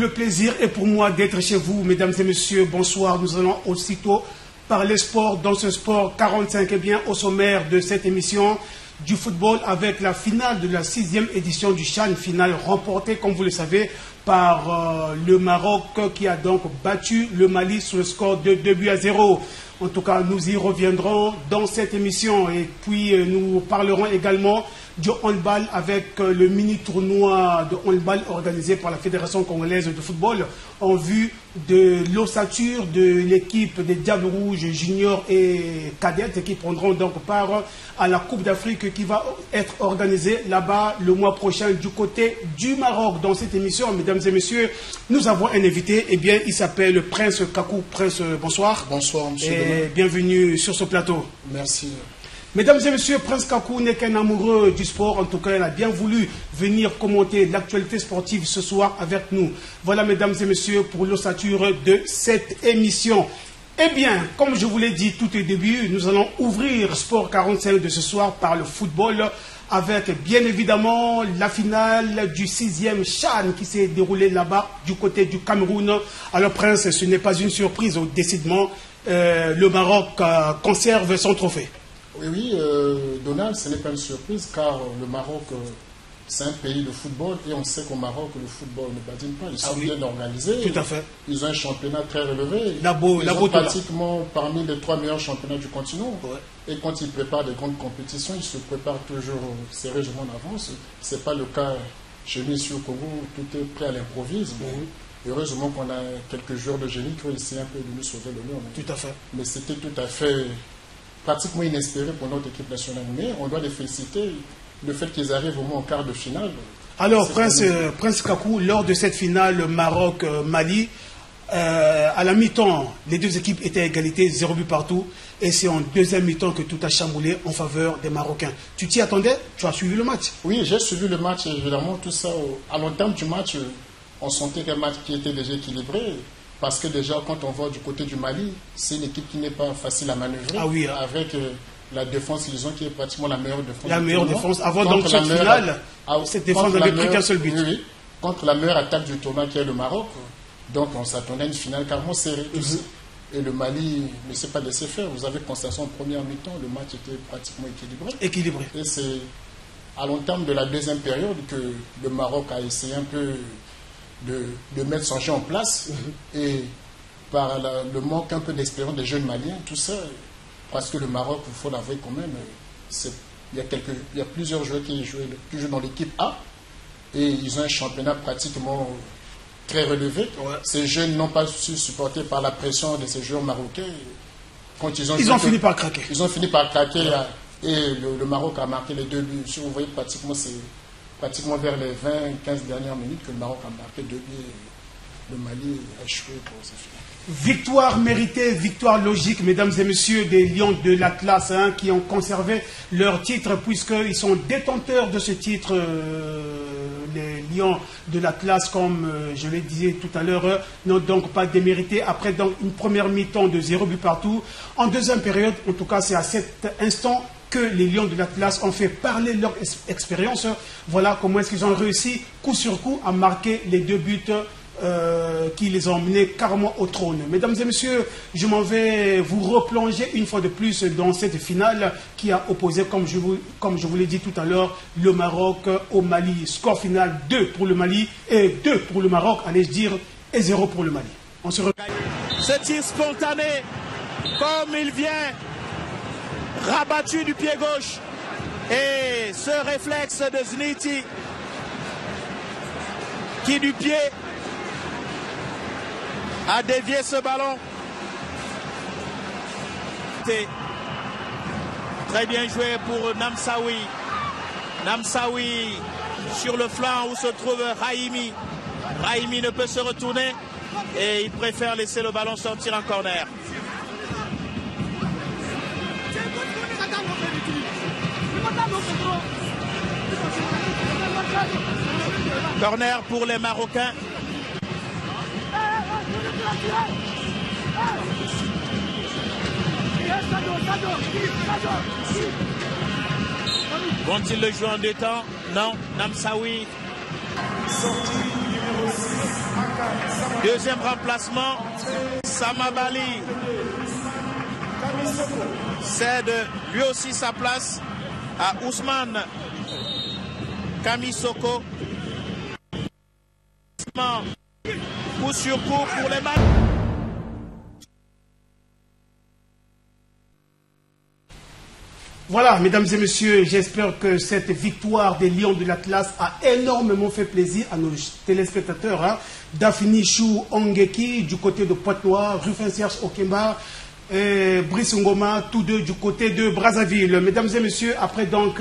le plaisir est pour moi d'être chez vous, mesdames et messieurs. Bonsoir. Nous allons aussitôt parler sport dans ce sport 45. Eh bien, au sommaire de cette émission du football avec la finale de la 6e édition du CHAN, finale remportée, comme vous le savez, par le Maroc qui a donc battu le Mali sur le score de 2-0. En tout cas, nous y reviendrons dans cette émission et puis nous parlerons également du handball avec le mini-tournoi de handball organisé par la Fédération congolaise de football en vue de l'ossature de l'équipe des Diables Rouges juniors et cadettes qui prendront donc part à la Coupe d'Afrique qui va être organisée là-bas le mois prochain du côté du Maroc. Dans cette émission, mesdames et messieurs, nous avons un invité, eh bien, il s'appelle Prince Kakou. Prince, bonsoir. Bonsoir, monsieur. Et bienvenue sur ce plateau. Merci. Mesdames et messieurs, Prince Kakou n'est qu'un amoureux du sport. En tout cas, il a bien voulu venir commenter l'actualité sportive ce soir avec nous. Voilà, mesdames et messieurs, pour l'ossature de cette émission. Eh bien, comme je vous l'ai dit tout au début, nous allons ouvrir Sport 45 de ce soir par le football avec bien évidemment la finale du 6e CHAN qui s'est déroulée là-bas du côté du Cameroun. Alors, Prince, ce n'est pas une surprise, décidément, le Maroc conserve son trophée. Oui, Donald, ce n'est pas une surprise car le Maroc, c'est un pays de football et on sait qu'au Maroc, le football ne badine pas. Ils sont bien organisés. Tout à fait. Ils ont un championnat très relevé. Ils sont pratiquement parmi les 3 meilleurs championnats du continent. Ouais. Et quand ils préparent des grandes compétitions, ils se préparent toujours sérieusement en avance. Ce n'est pas le cas chez nous ici au Congo, tout est prêt à l'improvise. Heureusement qu'on a quelques joueurs de génie qui ont essayé un peu de nous sauver l'honneur. Tout à fait. Mais c'était tout à fait pratiquement inespéré pour notre équipe nationale. Mais on doit les féliciter, le fait qu'ils arrivent au moins en quart de finale. Alors, Prince Kakou, lors de cette finale Maroc-Mali, à la mi-temps, les deux équipes étaient à égalité, 0 but partout. Et c'est en deuxième mi-temps que tout a chamboulé en faveur des Marocains. Tu t'y attendais? Tu as suivi le match? Oui, j'ai suivi le match, évidemment. Tout ça, à long terme du match, on sentait qu'un match qui était déjà équilibré. Parce que déjà, quand on voit du côté du Mali, c'est une équipe qui n'est pas facile à manœuvrer. Ah oui, avec la défense, ils ont qui est pratiquement la meilleure défense. La meilleure défense. Avant donc cette finale, cette défense n'avait pris qu'un seul but. Oui, contre la meilleure attaque du tournoi qui est le Maroc. Donc on s'attendait à une finale carrément serrée. Et le Mali ne s'est pas laissé faire. Vous avez constaté en première mi-temps, le match était pratiquement équilibré. Et c'est à long terme de la deuxième période que le Maroc a essayé un peu de mettre son jeu en place et par le manque un peu d'expérience des jeunes maliens, tout ça, parce que le Maroc, il faut l'avouer quand même, il y a plusieurs joueurs qui jouent dans l'équipe A et ils ont un championnat pratiquement très relevé. Ouais. Ces jeunes n'ont pas su supporter par la pression de ces joueurs marocains. Quand ils ont fini par craquer. Ils ont fini par craquer et le Maroc a marqué les 2 buts. Si vous voyez, pratiquement vers les 20-15 dernières minutes que le Maroc a marqué 2 buts et le Mali a échoué pour ces finales. Victoire méritée, victoire logique, mesdames et messieurs, des Lions de l'Atlas qui ont conservé leur titre puisqu'ils sont détenteurs de ce titre, les Lions de l'Atlas, comme je le disais tout à l'heure, n'ont donc pas démérité après donc une première mi-temps de 0 but partout. En deuxième période, en tout cas c'est à cet instant que les Lions de l'Atlas ont fait parler leur expérience. Voilà comment est-ce qu'ils ont réussi coup sur coup à marquer les 2 buts qui les ont emmenés carrément au trône. Mesdames et messieurs, je m'en vais vous replonger une fois de plus dans cette finale qui a opposé, comme je vous l'ai dit tout à l'heure, le Maroc au Mali. Score final 2 pour le Mali et 2 pour le Maroc, allais-je dire, et 0 pour le Mali. On se regarde. Ce tir spontané, comme il vient, rabattu du pied gauche, et ce réflexe de Zniti qui du pied a dévié ce ballon. Très bien joué pour Namsaoui. Namsaoui sur le flanc où se trouve Raimi. Raimi ne peut se retourner et il préfère laisser le ballon sortir en corner. Corner pour les Marocains. Vont-ils le jouer en 2 temps? Non, Namsaoui. Sortie Deuxième remplacement, Samabali cède lui aussi sa place à Ousmane Kamisoko. Coup sur coup pour les Maliens. Voilà, mesdames et messieurs, j'espère que cette victoire des Lions de l'Atlas a énormément fait plaisir à nos téléspectateurs. Hein. Daphne Chou Ongeki du côté de Pointe-Noire, Rufin Serge Okemba, et Brice Ngoma, tous deux du côté de Brazzaville. Mesdames et messieurs, après donc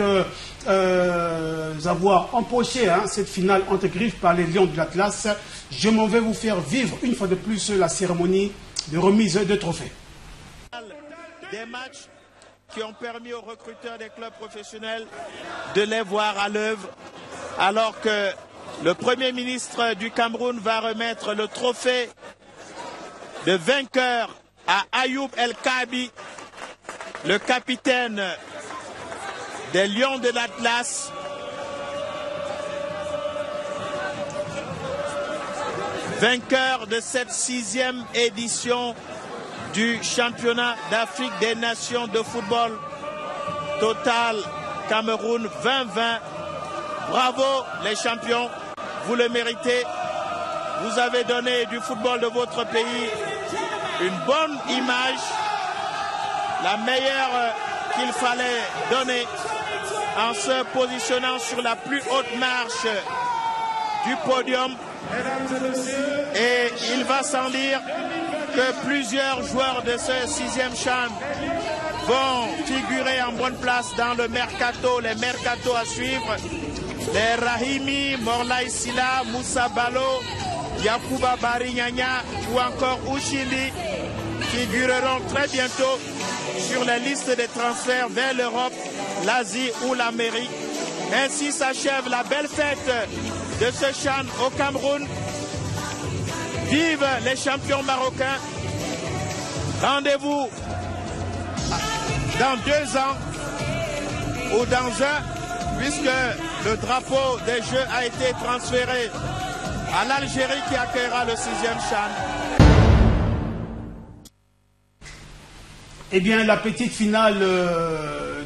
avoir empoché cette finale entre griffes par les Lions de l'Atlas, je m'en vais vous faire vivre une fois de plus la cérémonie de remise de trophées. Des matchs qui ont permis aux recruteurs des clubs professionnels de les voir à l'œuvre, alors que le Premier ministre du Cameroun va remettre le trophée de vainqueur à Ayoub El Kabi, le capitaine des Lions de l'Atlas. Vainqueur de cette 6e édition du championnat d'Afrique des Nations de football Total Cameroun 2020. Bravo les champions, vous le méritez. Vous avez donné du football de votre pays une bonne image, la meilleure qu'il fallait donner en se positionnant sur la plus haute marche du podium. Et il va sans dire que plusieurs joueurs de ce 6e CHAN vont figurer en bonne place dans le mercato, les mercatos à suivre. Les Rahimi, Morlaï Sila, Moussa Balo, Yakuba Barignagna ou encore Ushindi figureront très bientôt sur les listes des transferts vers l'Europe, l'Asie ou l'Amérique. Ainsi s'achève la belle fête de ce CHAN au Cameroun. Vive les champions marocains. Rendez-vous dans 2 ans ou dans un, puisque le drapeau des Jeux a été transféré à l'Algérie qui accueillera le 6e CHAN. Eh bien, la petite finale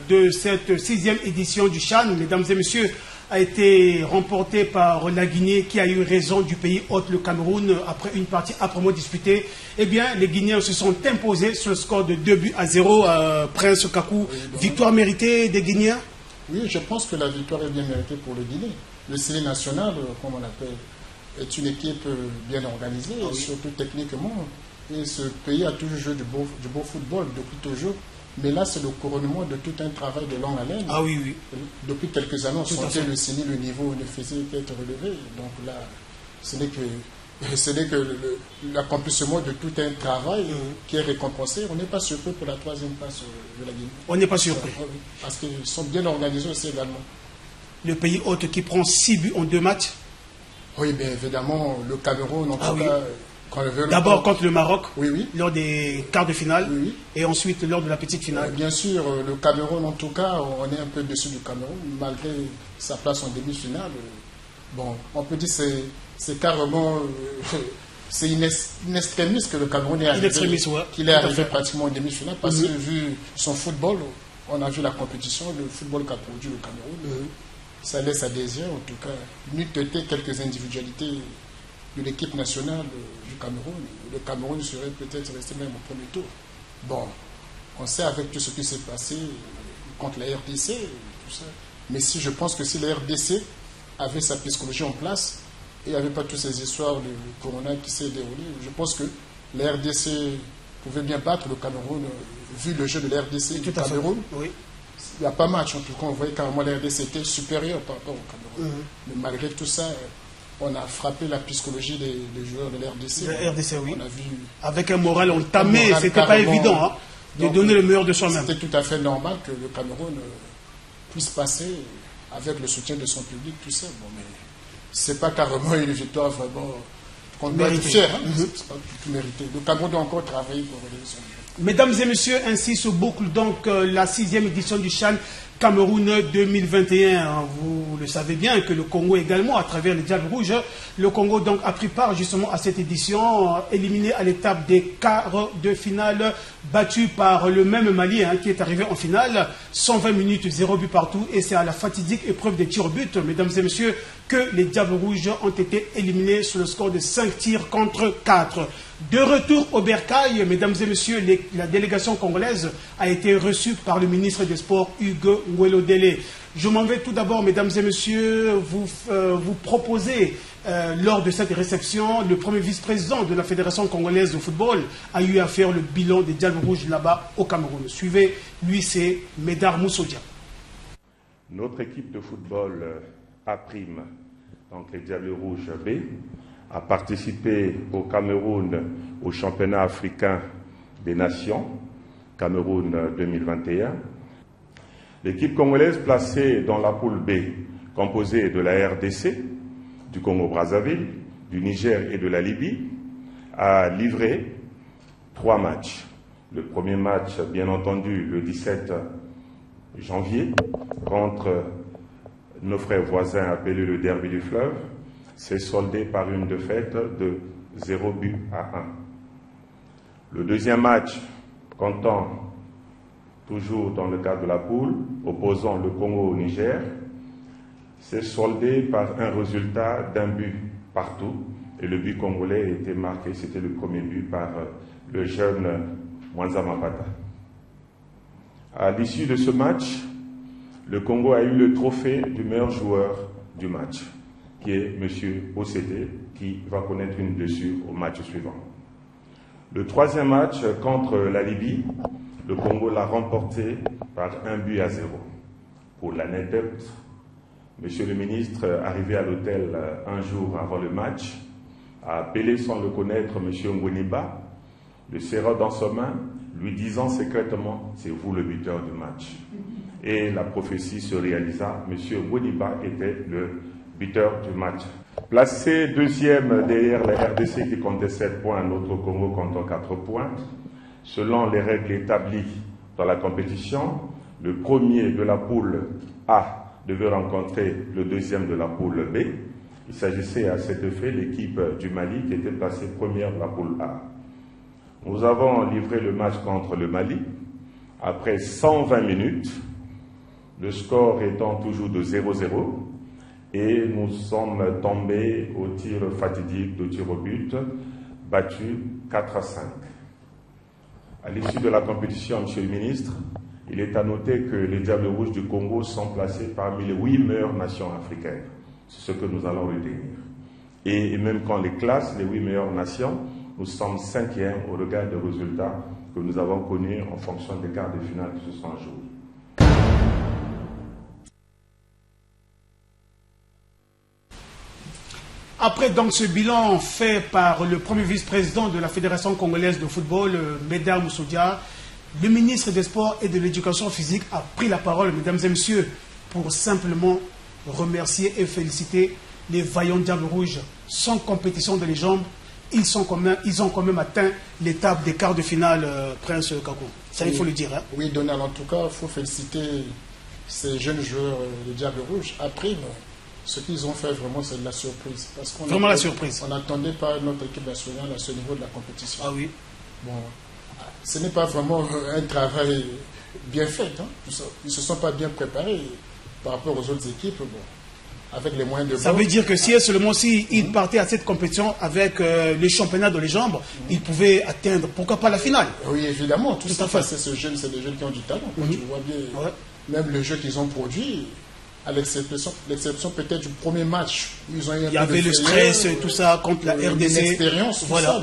de cette 6e édition du CHAN, mesdames et messieurs, a été remportée par la Guinée qui a eu raison du pays hôte, le Cameroun, après une partie âprement disputée. Eh bien, les Guinéens se sont imposés sur le score de 2-0. Prince Kakou, victoire méritée des Guinéens? Oui, je pense que la victoire est bien méritée pour le Guinée. Le Séné national, comme on l'appelle, est une équipe bien organisée, surtout techniquement. Et ce pays a toujours joué du beau football depuis toujours. Mais là, c'est le couronnement de tout un travail de longue haleine. Ah oui, oui. Depuis quelques années, on sentait le Séné, le niveau ne faisait qu'être relevé. Donc là, ce n'est que l'accomplissement de tout un travail qui est récompensé. On n'est pas surpris pour la 3e place de la Guinée. On n'est pas surpris. Parce qu'ils sont bien organisés aussi également. Le pays hôte qui prend 6 buts en 2 matchs? Oui, bien évidemment, le Cameroun, en tout cas... D'abord contre le Maroc, oui. Lors des quarts de finale, oui. Et ensuite lors de la petite finale. Bien sûr, le Cameroun, en tout cas, on est un peu dessus du Cameroun, malgré sa place en demi-finale. Bon, on peut dire que c'est carrément... c'est une extrémiste que le Cameroun est arrivé, qu'il est arrivé pratiquement en demi-finale, parce que vu son football, on a vu la compétition, le football qu'a produit le Cameroun. Ça laisse à désirer, en tout cas, n'eût été quelques individualités de l'équipe nationale du Cameroun. Le Cameroun serait peut-être resté même au premier tour. Bon, on sait avec tout ce qui s'est passé contre la RDC, tout ça. Mais si je pense que si la RDC avait sa psychologie en place et il n'y avait pas toutes ces histoires de corona qui s'est déroulé, je pense que la RDC pouvait bien battre le Cameroun, vu le jeu de la RDC du Cameroun. Oui. Il n'y a pas match, en tout cas, on voyait carrément la RDC était supérieure par rapport au Cameroun. Mais malgré tout ça, on a frappé la psychologie des joueurs de la RDC. La RDC, oui. On a vu avec un moral entamé, ce n'était pas évident de donner le meilleur de soi-même. C'était tout à fait normal que le Cameroun puisse passer avec le soutien de son public, tout ça. Bon, mais ce n'est pas carrément une victoire vraiment qu'on doit être fier. C'est pas tout mérité. Le Cameroun doit encore travailler pour relever son niveau. Mesdames et messieurs, ainsi se boucle donc la 6e édition du CHAN Cameroun 2021. Vous le savez bien que le Congo également, à travers les Diables Rouges, le Congo donc a pris part justement à cette édition, éliminé à l'étape des quarts de finale, battu par le même Mali qui est arrivé en finale, 120 minutes, 0 but partout, et c'est à la fatidique épreuve des tirs au but, mesdames et messieurs, que les Diables Rouges ont été éliminés sur le score de 5 tirs contre 4. De retour au Bercail, mesdames et messieurs, la délégation congolaise a été reçue par le ministre des Sports, Hugo Ngwelo-Dele. Je m'en vais tout d'abord, mesdames et messieurs, vous proposer, lors de cette réception, le premier vice-président de la Fédération congolaise de football a eu à faire le bilan des Diables Rouges là-bas au Cameroun. Suivez, lui c'est Médard Moussodia. Notre équipe de football A', donc les Diables Rouges B, a participé au Cameroun au championnat africain des nations, Cameroun 2021. L'équipe congolaise placée dans la poule B, composée de la RDC, du Congo-Brazzaville, du Niger et de la Libye, a livré 3 matchs. Le premier match, bien entendu, le 17 janvier, contre nos frères voisins appelés le Derby du Fleuve, s'est soldé par une défaite de 0 but à 1. Le deuxième match, comptant toujours dans le cadre de la poule, opposant le Congo au Niger, s'est soldé par un résultat d'un but partout. Et le but congolais a été marqué, c'était le premier but par le jeune Mwanza Mapata. À l'issue de ce match, le Congo a eu le trophée du meilleur joueur du match, qui est M. OCD, qui va connaître une blessure au match suivant. Le troisième match contre la Libye, le Congo l'a remporté par 1 but à 0. Pour l'anecdote, M. le ministre, arrivé à l'hôtel un jour avant le match, a appelé sans le connaître M. Ngweniba, le serrant dans sa main, lui disant secrètement « c'est vous le buteur du match ». Et la prophétie se réalisa, M. Ngweniba était le buteur du match. Placé deuxième derrière la RDC qui comptait 7 points, notre Congo comptant 4 points, selon les règles établies dans la compétition, le premier de la poule A devait rencontrer le deuxième de la poule B. Il s'agissait à cet effet l'équipe du Mali qui était placée première de la poule A. Nous avons livré le match contre le Mali après 120 minutes, le score étant toujours de 0-0, et nous sommes tombés au tir fatidique de tir au but, battus 4-5. À l'issue de la compétition, Monsieur le ministre, il est à noter que les Diables Rouges du Congo sont placés parmi les 8 meilleures nations africaines. C'est ce que nous allons retenir. Et même quand on les classe, les 8 meilleures nations, nous sommes 5e au regard des résultats que nous avons connus en fonction des quarts de finale qui se sont joués. Après donc ce bilan fait par le premier vice-président de la Fédération congolaise de football, Médard Moussodia, le ministre des Sports et de l'Éducation physique a pris la parole, mesdames et messieurs, pour simplement remercier et féliciter les vaillants Diables Rouges. Sans compétition de les jambes, ils ont quand même atteint l'étape des quarts de finale, Prince Kakou. Ça, oui, il faut le dire. Hein. Oui, Donald, en tout cas, il faut féliciter ces jeunes joueurs des Diables Rouges. Après, ce qu'ils ont fait, vraiment, c'est de la surprise. Parce vraiment la surprise. On n'attendait pas notre équipe nationale à ce niveau de la compétition. Ah oui. Bon, ce n'est pas vraiment un travail bien fait. Hein. Ils ne se sont pas bien préparés par rapport aux autres équipes. Bon, avec les moyens de bord. Ça veut dire que si seulement ils partaient à cette compétition avec les championnats dans les jambes, ils pouvaient atteindre, pourquoi pas la finale. Oui, évidemment. Tout à fait. C'est des jeunes qui ont du talent. Tu vois bien, même le jeu qu'ils ont produit, à l'exception peut-être du premier match. Il y avait le stress, tout ça, contre la RDC. L'expérience, voilà. Ça,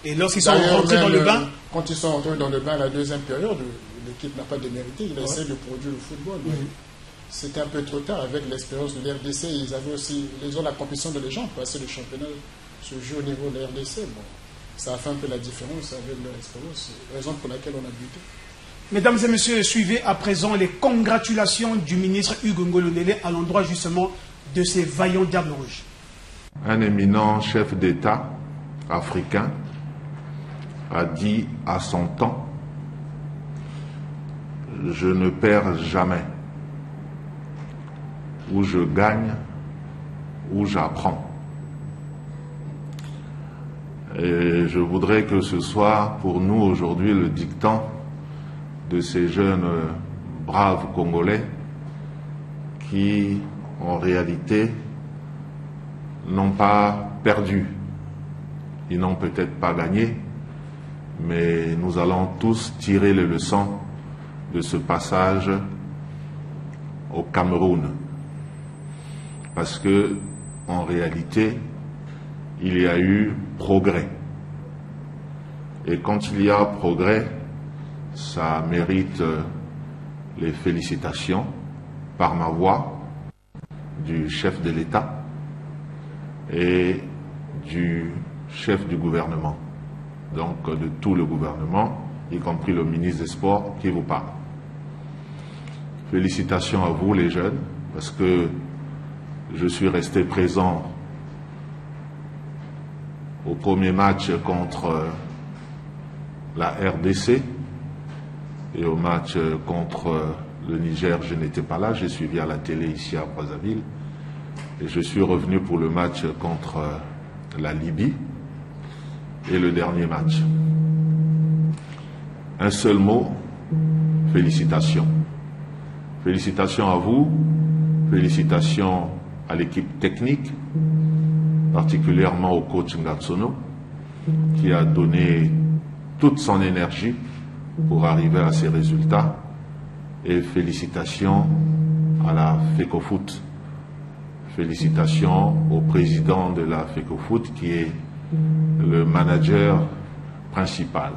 et lorsqu'ils sont rentrés dans le bain, quand ils sont rentrés dans le bain, la deuxième période, l'équipe n'a pas démérité. Il a essayé de produire le football. C'était un peu trop tard avec l'expérience de l'RDC. Ils ont la compétition de légende parce que le championnat se joue au niveau de la RDC. Bon, ça a fait un peu la différence avec leur expérience, raison pour laquelle on a buté. Mesdames et messieurs, suivez à présent les congratulations du ministre Hugo Ngwelo-Dele à l'endroit justement de ces vaillants Diables Rouges. Un éminent chef d'État africain a dit à son temps: je ne perds jamais. où je gagne, où j'apprends. Et je voudrais que ce soit pour nous aujourd'hui le dictant de ces jeunes braves Congolais qui, en réalité, n'ont pas perdu. Ils n'ont peut-être pas gagné, mais nous allons tous tirer les leçons de ce passage au Cameroun. Parce que, en réalité, il y a eu progrès. Et quand il y a progrès, ça mérite les félicitations par ma voix du chef de l'État et du chef du gouvernement, donc de tout le gouvernement, y compris le ministre des Sports qui vous parle. Félicitations à vous les jeunes, parce que je suis resté présent au premier match contre la RDC et au match contre le Niger, je n'étais pas là, j'ai suivi à la télé ici à Brazzaville et je suis revenu pour le match contre la Libye et le dernier match. Un seul mot, félicitations. Félicitations à vous, félicitations à l'équipe technique, particulièrement au coach Ngatsono, qui a donné toute son énergie pour arriver à ces résultats. Et félicitations à la FECOFOOT. Félicitations au président de la FECOFOOT qui est le manager principal.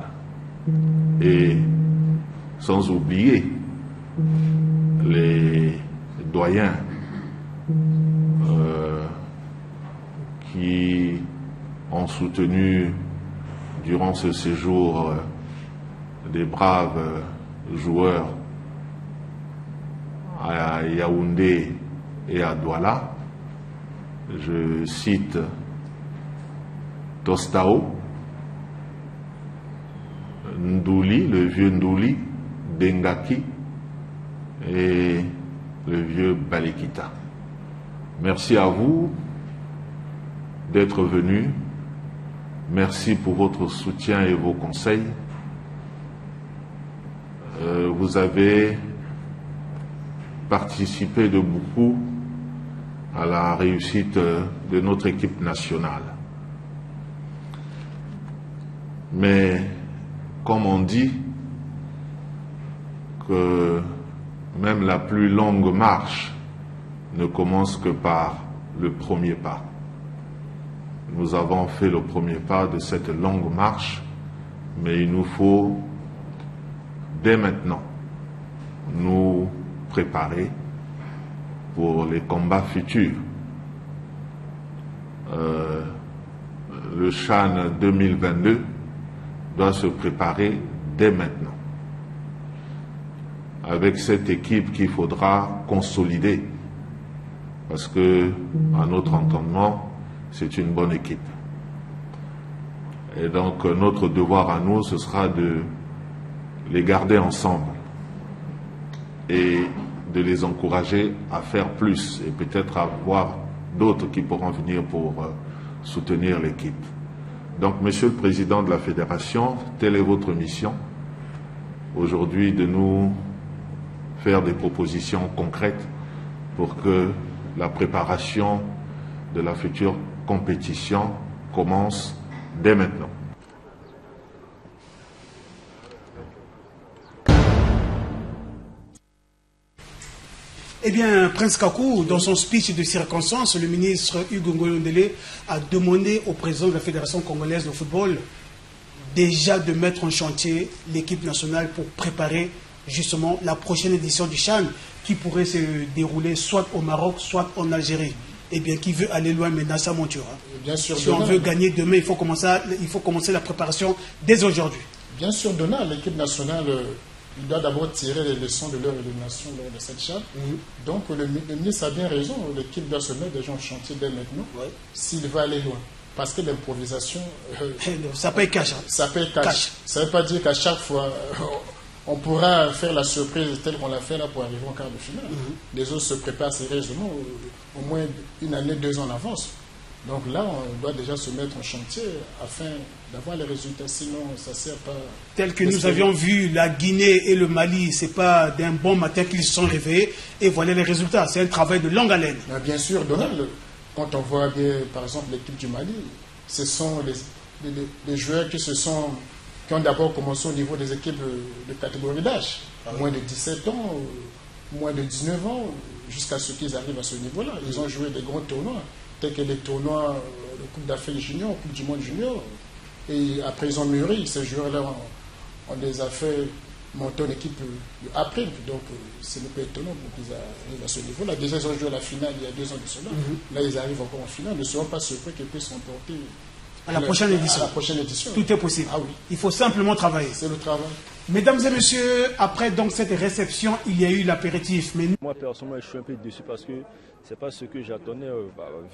Et sans oublier les doyens qui ont soutenu durant ce séjour des braves joueurs à Yaoundé et à Douala. Je cite Tostao, Ndouli, le vieux Ndouli, Bengaki et le vieux Balekita. Merci à vous d'être venus. Merci pour votre soutien et vos conseils. Vous avez participé de beaucoup à la réussite de notre équipe nationale. Mais comme on dit que même la plus longue marche ne commence que par le premier pas. Nous avons fait le premier pas de cette longue marche, mais il nous faut dès maintenant nous préparer pour les combats futurs. Le CHAN 2022 doit se préparer dès maintenant. Avec cette équipe qu'il faudra consolider, parce que, à notre entendement, c'est une bonne équipe. Et donc, notre devoir à nous, ce sera de les garder ensemble et de les encourager à faire plus et peut-être avoir d'autres qui pourront venir pour soutenir l'équipe. Donc, Monsieur le Président de la Fédération, telle est votre mission aujourd'hui, de nous faire des propositions concrètes pour que la préparation de la future compétition commence dès maintenant. Eh bien, Prince Kakou, dans son speech de circonstance, le ministre Hugo Ngolondele a demandé au président de la Fédération congolaise de football déjà de mettre en chantier l'équipe nationale pour préparer justement la prochaine édition du CHAN qui pourrait se dérouler soit au Maroc, soit en Algérie. Eh bien, qui veut aller loin maintenant, sa monture. Bien sûr, si on veut gagner demain, il faut commencer la préparation dès aujourd'hui. Bien sûr, demain, l'équipe nationale, il doit d'abord tirer les leçons de leur élimination lors de cette CHAN. Donc, le ministre a bien raison, l'équipe doit se mettre déjà en chantier dès maintenant, s'il va aller loin. Parce que l'improvisation... ça paye cash. Ça paye cash. Ça ne veut pas dire qu'à chaque fois, on pourra faire la surprise telle qu'on l'a fait là pour arriver en quart de finale. Les autres se préparent sérieusement, au moins 1 année, 2 ans en avance. Donc là, on doit déjà se mettre en chantier afin d'avoir les résultats. Sinon, ça ne sert pas. Tel que nous avions vu la Guinée et le Mali, ce n'est pas d'un bon matin qu'ils se sont réveillés et voilà les résultats. C'est un travail de longue haleine. Mais bien sûr, Donald, quand on voit bien, par exemple, l'équipe du Mali, ce sont les joueurs qui ont d'abord commencé au niveau des équipes de catégorie d'âge, moins de 17 ans, moins de 19 ans, jusqu'à ce qu'ils arrivent à ce niveau-là. Ils ont joué des grands tournois, tels que les tournois de Coupe d'Afrique junior, Coupe du Monde junior. Et après, ils ont mûri. Ces joueurs-là, on les a fait monter en équipe après. Donc, ce n'est pas étonnant qu'ils arrivent à ce niveau-là. Déjà, ils ont joué à la finale il y a 2 ans de cela. Là, ils arrivent encore en finale. Ne seront pas surpris qu'ils puissent remporter à la prochaine édition. À la prochaine édition. Tout est possible. Ah oui. Il faut simplement travailler. C'est le travail. Mesdames et messieurs, après donc cette réception, il y a eu l'apéritif. Mais... Moi, personnellement, je suis un peu déçu parce que ce n'est pas ce que j'attendais.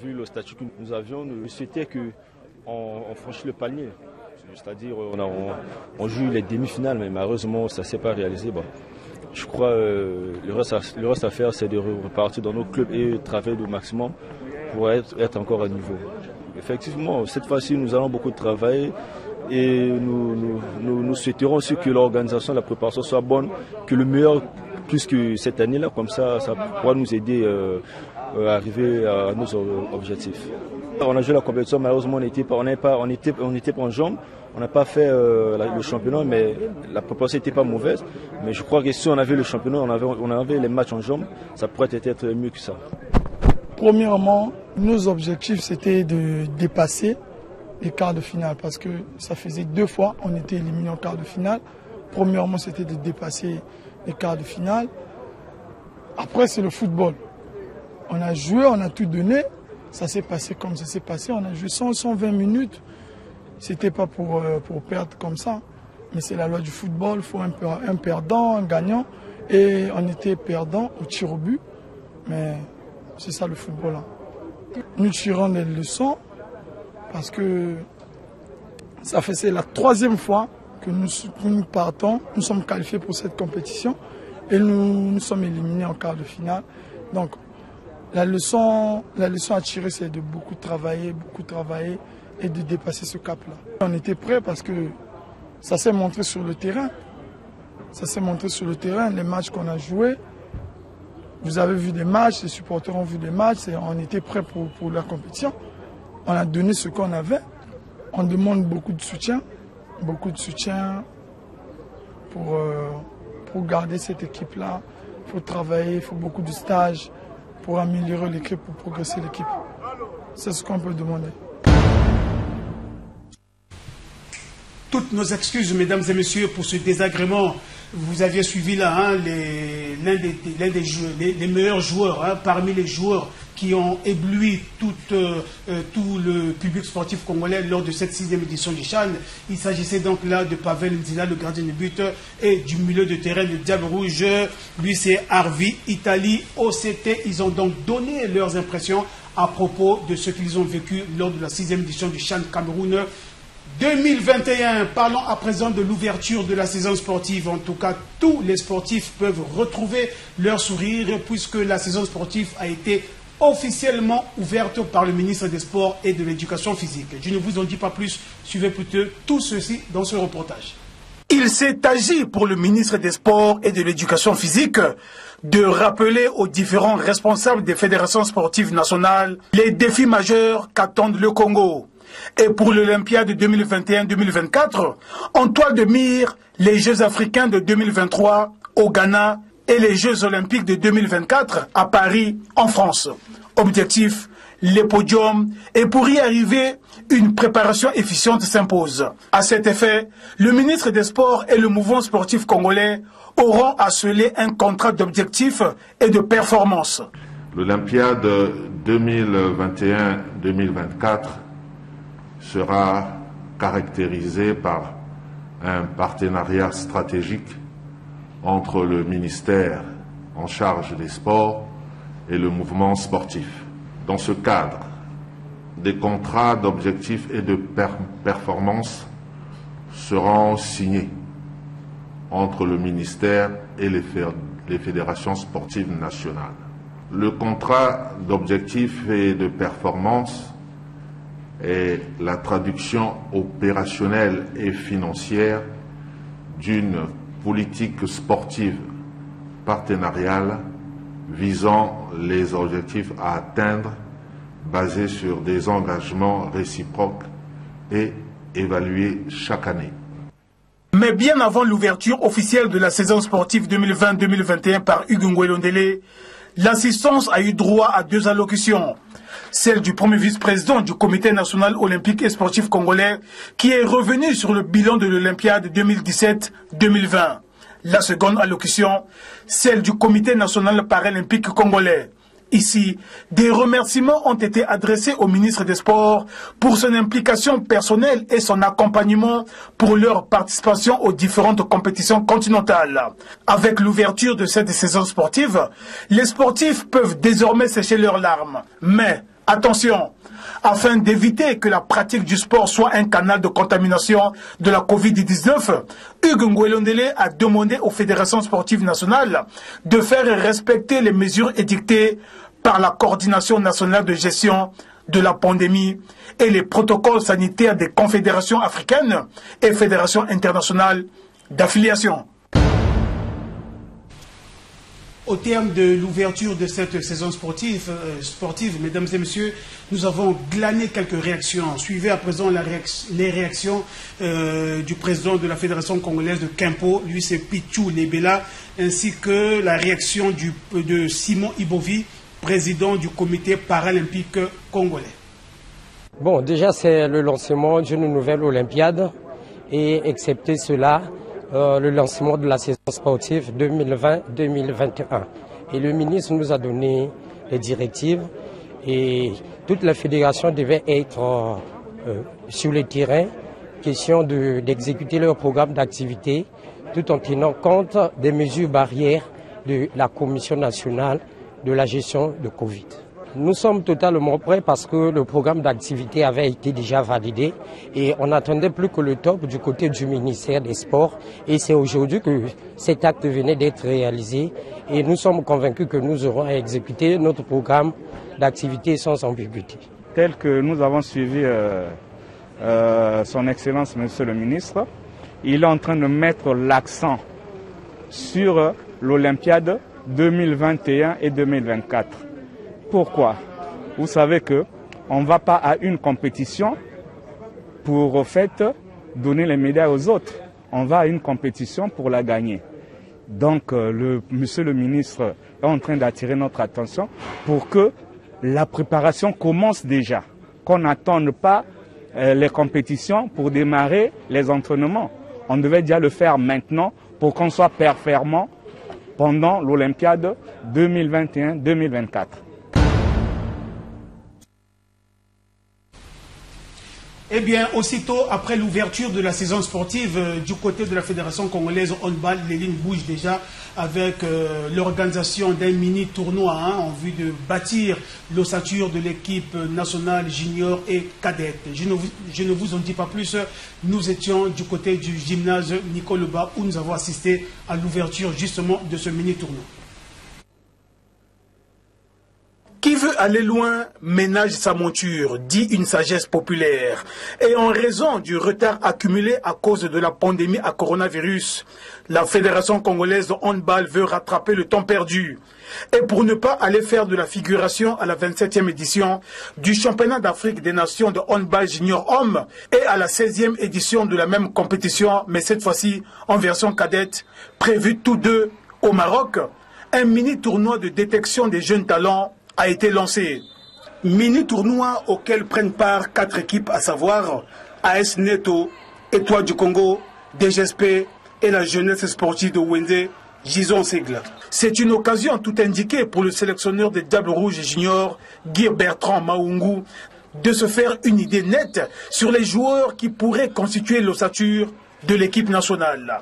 Vu le statut que nous avions, je souhaitais qu'on franchisse le palier. C'est-à-dire, on joue les demi-finales, mais malheureusement, ça ne s'est pas réalisé. Je crois que le reste à faire, c'est de repartir dans nos clubs et travailler au maximum pour être encore à niveau. Effectivement, cette fois-ci, nous allons beaucoup travailler et nous souhaiterons aussi que l'organisation, la préparation soit bonne, que le meilleur plus que cette année-là, comme ça pourra nous aider à arriver à nos objectifs. On a joué la compétition, malheureusement, on n'était pas en jambes, on n'a pas fait le championnat, mais la préparation n'était pas mauvaise. Mais je crois que si on avait le championnat, on avait les matchs en jambes, ça pourrait être mieux que ça. Premièrement, nos objectifs, c'était de dépasser les quarts de finale parce que ça faisait 2 fois on était éliminé en quart de finale. Premièrement, c'était de dépasser les quarts de finale. Après, c'est le football. On a joué, on a tout donné. Ça s'est passé comme ça s'est passé. On a joué 120 minutes. C'était pas pour perdre comme ça. Mais c'est la loi du football. Il faut un perdant, un gagnant. Et on était perdant au tir au but. Mais c'est ça le football. Nous tirons des leçons parce que c'est la 3e fois que nous partons. Nous sommes qualifiés pour cette compétition et nous sommes éliminés en quart de finale. Donc la leçon à tirer, c'est de beaucoup travailler et de dépasser ce cap-là. On était prêts parce que ça s'est montré sur le terrain. Ça s'est montré sur le terrain, les matchs qu'on a joués. Vous avez vu des matchs, les supporters ont vu des matchs, et on était prêts pour la compétition. On a donné ce qu'on avait. On demande beaucoup de soutien pour garder cette équipe-là. Il faut travailler, il faut beaucoup de stages pour améliorer l'équipe, pour progresser l'équipe. C'est ce qu'on peut demander. Toutes nos excuses, mesdames et messieurs, pour ce désagrément. Vous aviez suivi là les meilleurs joueurs, parmi les joueurs qui ont ébloui tout le public sportif congolais lors de cette 6e édition du CHAN. Il s'agissait donc là de Pavel Nzila, le gardien de but, et du milieu de terrain de Diable Rouge. Lui, c'est Harvey Italie, OCT. Ils ont donc donné leurs impressions à propos de ce qu'ils ont vécu lors de la 6e édition du CHAN Cameroun 2021. Parlons à présent de l'ouverture de la saison sportive. En tout cas, tous les sportifs peuvent retrouver leur sourire puisque la saison sportive a été officiellement ouverte par le ministre des Sports et de l'Éducation physique. Je ne vous en dis pas plus, suivez plutôt tout ceci dans ce reportage. Il s'est agi pour le ministre des Sports et de l'Éducation physique de rappeler aux différents responsables des fédérations sportives nationales les défis majeurs qu'attendent le Congo. Et pour l'Olympiade 2021-2024, en toile de mire, les Jeux africains de 2023 au Ghana et les Jeux olympiques de 2024 à Paris, en France. Objectif, les podiums, et pour y arriver, une préparation efficiente s'impose. À cet effet, le ministre des Sports et le mouvement sportif congolais auront à sceller un contrat d'objectifs et de performance. L'Olympiade 2021-2024 sera caractérisé par un partenariat stratégique entre le ministère en charge des sports et le mouvement sportif. Dans ce cadre, des contrats d'objectifs et de performance seront signés entre le ministère et les fédérations sportives nationales. Le contrat d'objectifs et de performance est la traduction opérationnelle et financière d'une politique sportive partenariale visant les objectifs à atteindre basés sur des engagements réciproques et évalués chaque année. Mais bien avant l'ouverture officielle de la saison sportive 2020-2021 par Hugues Ngouélondélé, l'assistance a eu droit à 2 allocutions. Celle du premier vice-président du Comité national olympique et sportif congolais qui est revenu sur le bilan de l'Olympiade 2017-2020. La seconde allocution, celle du Comité national paralympique congolais. Ici, des remerciements ont été adressés au ministre des Sports pour son implication personnelle et son accompagnement pour leur participation aux différentes compétitions continentales. Avec l'ouverture de cette saison sportive, les sportifs peuvent désormais sécher leurs larmes. Mais, attention, afin d'éviter que la pratique du sport soit un canal de contamination de la Covid-19, Hugues Ngouélondélé a demandé aux fédérations sportives nationales de faire respecter les mesures édictées par la coordination nationale de gestion de la pandémie et les protocoles sanitaires des confédérations africaines et fédérations internationales d'affiliation. Au terme de l'ouverture de cette saison sportive, mesdames et messieurs, nous avons glané quelques réactions. Suivez à présent les réactions du président de la Fédération congolaise de Kempo, lui c'est Pichou Lebela, ainsi que la réaction de Simon Ibovi, président du comité paralympique congolais. Bon, déjà c'est le lancement d'une nouvelle Olympiade et excepté cela, le lancement de la saison sportive 2020-2021. Et le ministre nous a donné les directives et toute la fédération devait être sur le terrain, question d'exécuter leur programme d'activité tout en tenant compte des mesures barrières de la Commission nationale de la gestion de Covid. Nous sommes totalement prêts parce que le programme d'activité avait été déjà validé et on n'attendait plus que le top du côté du ministère des Sports et c'est aujourd'hui que cet acte venait d'être réalisé et nous sommes convaincus que nous aurons à exécuter notre programme d'activité sans ambiguïté. Tel que nous avons suivi son Excellence Monsieur le Ministre, il est en train de mettre l'accent sur l'Olympiade 2021 et 2024. Pourquoi? Vous savez qu'on ne va pas à une compétition pour au fait donner les médailles aux autres. On va à une compétition pour la gagner. Donc monsieur le ministre est en train d'attirer notre attention pour que la préparation commence déjà. Qu'on n'attende pas les compétitions pour démarrer les entraînements. On devait déjà le faire maintenant pour qu'on soit performant pendant l'Olympiade 2021-2024. Eh bien, aussitôt après l'ouverture de la saison sportive, du côté de la Fédération congolaise handball, les lignes bougent déjà avec l'organisation d'un mini-tournoi en vue de bâtir l'ossature de l'équipe nationale junior et cadette. Je ne vous en dis pas plus, nous étions du côté du gymnase Nicole Ba où nous avons assisté à l'ouverture justement de ce mini-tournoi. Qui veut aller loin ménage sa monture, dit une sagesse populaire. Et en raison du retard accumulé à cause de la pandémie à coronavirus, la Fédération congolaise de handball veut rattraper le temps perdu. Et pour ne pas aller faire de la figuration à la 27e édition du championnat d'Afrique des nations de handball junior homme et à la 16e édition de la même compétition, mais cette fois-ci en version cadette, prévus tous deux au Maroc, un mini-tournoi de détection des jeunes talents a été lancé. Mini-tournoi auquel prennent part 4 équipes, à savoir AS Neto, Étoile du Congo, DGSP et la jeunesse sportive de Wende, Gison Segle. C'est une occasion tout indiquée pour le sélectionneur des Diables Rouges juniors, Guy Bertrand Maungu, de se faire une idée nette sur les joueurs qui pourraient constituer l'ossature de l'équipe nationale.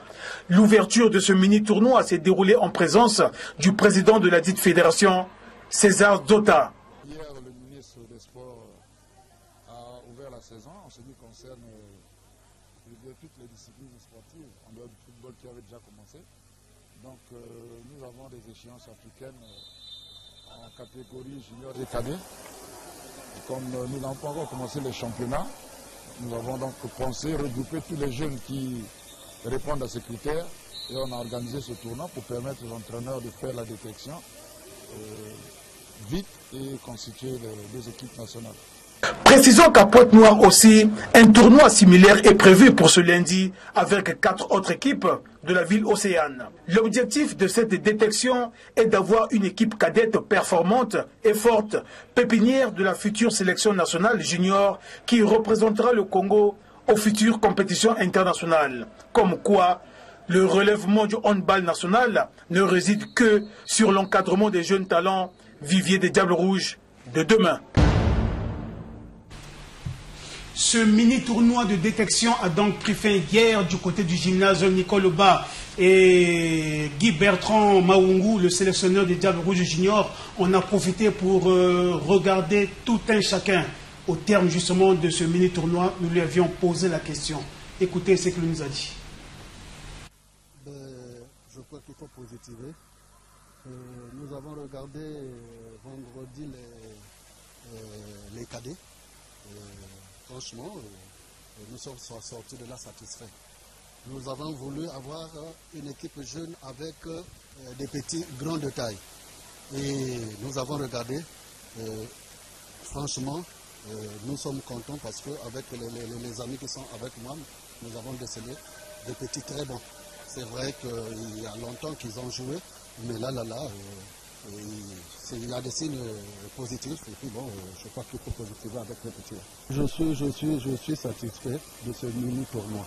L'ouverture de ce mini-tournoi s'est déroulée en présence du président de la dite fédération, César Dota. Hier, le ministre des Sports a ouvert la saison en ce qui concerne distribuer toutes les disciplines sportives en dehors du football qui avait déjà commencé. Donc nous avons des échéances africaines en catégorie junior et cadet. Et comme nous n'avons pas encore commencé les championnats, nous avons donc pensé regrouper tous les jeunes qui répondent à ces critères et on a organisé ce tournoi pour permettre aux entraîneurs de faire la détection vite et constituer les deux équipes nationales. Précisons qu'à Pointe-Noire aussi, un tournoi similaire est prévu pour ce lundi avec 4 autres équipes de la ville océane. L'objectif de cette détection est d'avoir une équipe cadette performante et forte, pépinière de la future sélection nationale junior qui représentera le Congo aux futures compétitions internationales. Comme quoi, le relèvement du handball national ne réside que sur l'encadrement des jeunes talents, vivier des Diables Rouges de demain. Ce mini-tournoi de détection a donc pris fin hier du côté du gymnase Nicole Ba et Guy Bertrand Maungu, le sélectionneur des Diables Rouges Junior, on a profité pour regarder tout un chacun. Au terme justement de ce mini-tournoi, nous lui avions posé la question. Écoutez ce qu'il nous a dit. Je crois qu'il faut positiver. Nous avons regardé vendredi les cadets. Franchement, nous sommes sortis de là satisfaits. Nous avons voulu avoir une équipe jeune avec des petits grands de taille. Et nous avons regardé, franchement, nous sommes contents parce qu'avec les amis qui sont avec moi, nous avons décelé des petits très bons. C'est vrai qu'il y a longtemps qu'ils ont joué, mais là, il y a des signes positifs et puis bon, je crois qu'il faut positiver avec les petits. Je suis satisfait de ce mini-tournoi.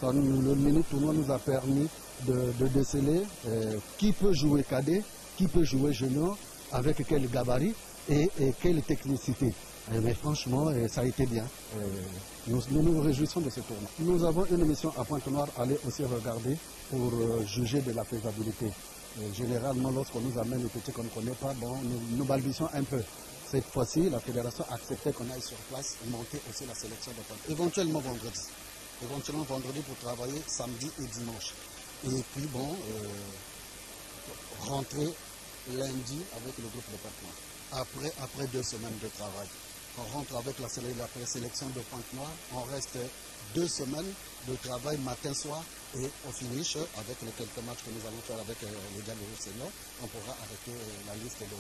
Le mini-tournoi nous a permis de déceler qui peut jouer cadet, qui peut jouer junior, avec quel gabarit et quelle technicité. Mais franchement, ça a été bien. Nous nous réjouissons de ce tournoi. Nous avons une mission à Pointe-Noire, aller aussi regarder pour juger de la faisabilité. Généralement, lorsqu'on nous amène les petits qu'on ne connaît pas, bon, nous balbutions un peu. Cette fois-ci, la fédération a accepté qu'on aille sur place et monter aussi la sélection de Pointe. Éventuellement vendredi pour travailler samedi et dimanche. Et puis bon, rentrer lundi avec le groupe de Pointe-Noire. Après 2 semaines de travail. On rentre avec la présélection de Pointe-Noire, on reste 2 semaines de travail matin-soir et au finish, avec les quelques matchs que nous allons faire avec les Diables Rouges seniors, on pourra arrêter la liste de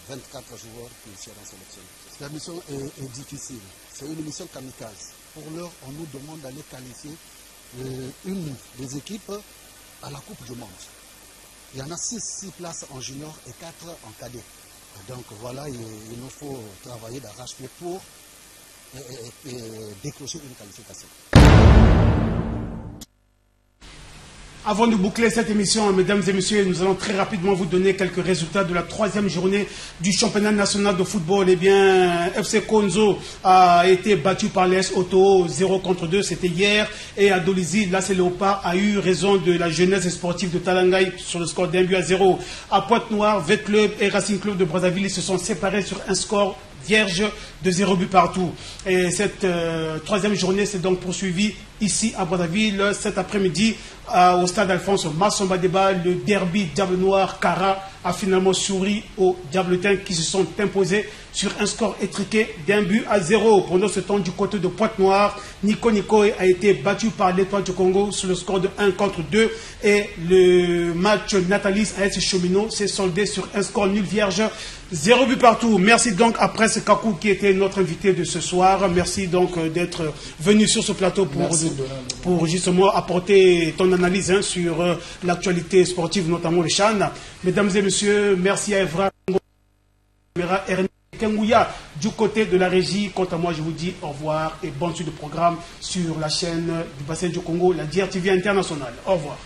24 joueurs qui seront sélectionnés. La mission est difficile, c'est une mission kamikaze. Pour l'heure, on nous demande d'aller qualifier une des équipes à la Coupe du Monde. Il y en a 6 places en junior et 4 en cadet. Donc voilà, il nous faut travailler d'arrache-pied pour décrocher une qualification. Avant de boucler cette émission, mesdames et messieurs, nous allons très rapidement vous donner quelques résultats de la 3e journée du championnat national de football. Eh bien, FC Konzo a été battu par l'AS Auto 0-2, c'était hier. Et à Dolisie, l'AS Léopard a eu raison de la jeunesse sportive de Talangaï sur le score d'1-0. À Pointe-Noire, V-Club et Racing Club de Brazzaville se sont séparés sur un score vierge de 0 but partout. Et cette 3e journée s'est donc poursuivie ici à Brazzaville cet après-midi au stade Alphonse Massomba Débat. Le derby Diable Noir Cara a finalement souri aux Diabletins qui se sont imposés sur un score étriqué d'1-0. Pendant ce temps, du côté de Pointe-Noire, Nico a été battu par l'Étoile du Congo sur le score de 1-2 et le match Natalis AS Cheminot s'est soldé sur un score nul vierge, 0 but partout. Merci donc à Prince Kakou qui était notre invité de ce soir. Merci donc d'être venu sur ce plateau pour justement apporter ton analyse sur l'actualité sportive, notamment le CHAN. Mesdames et messieurs, merci à Evra Kengouya du côté de la régie. Quant à moi, je vous dis au revoir et bonne suite de programme sur la chaîne du bassin du Congo, la DRTV internationale. Au revoir.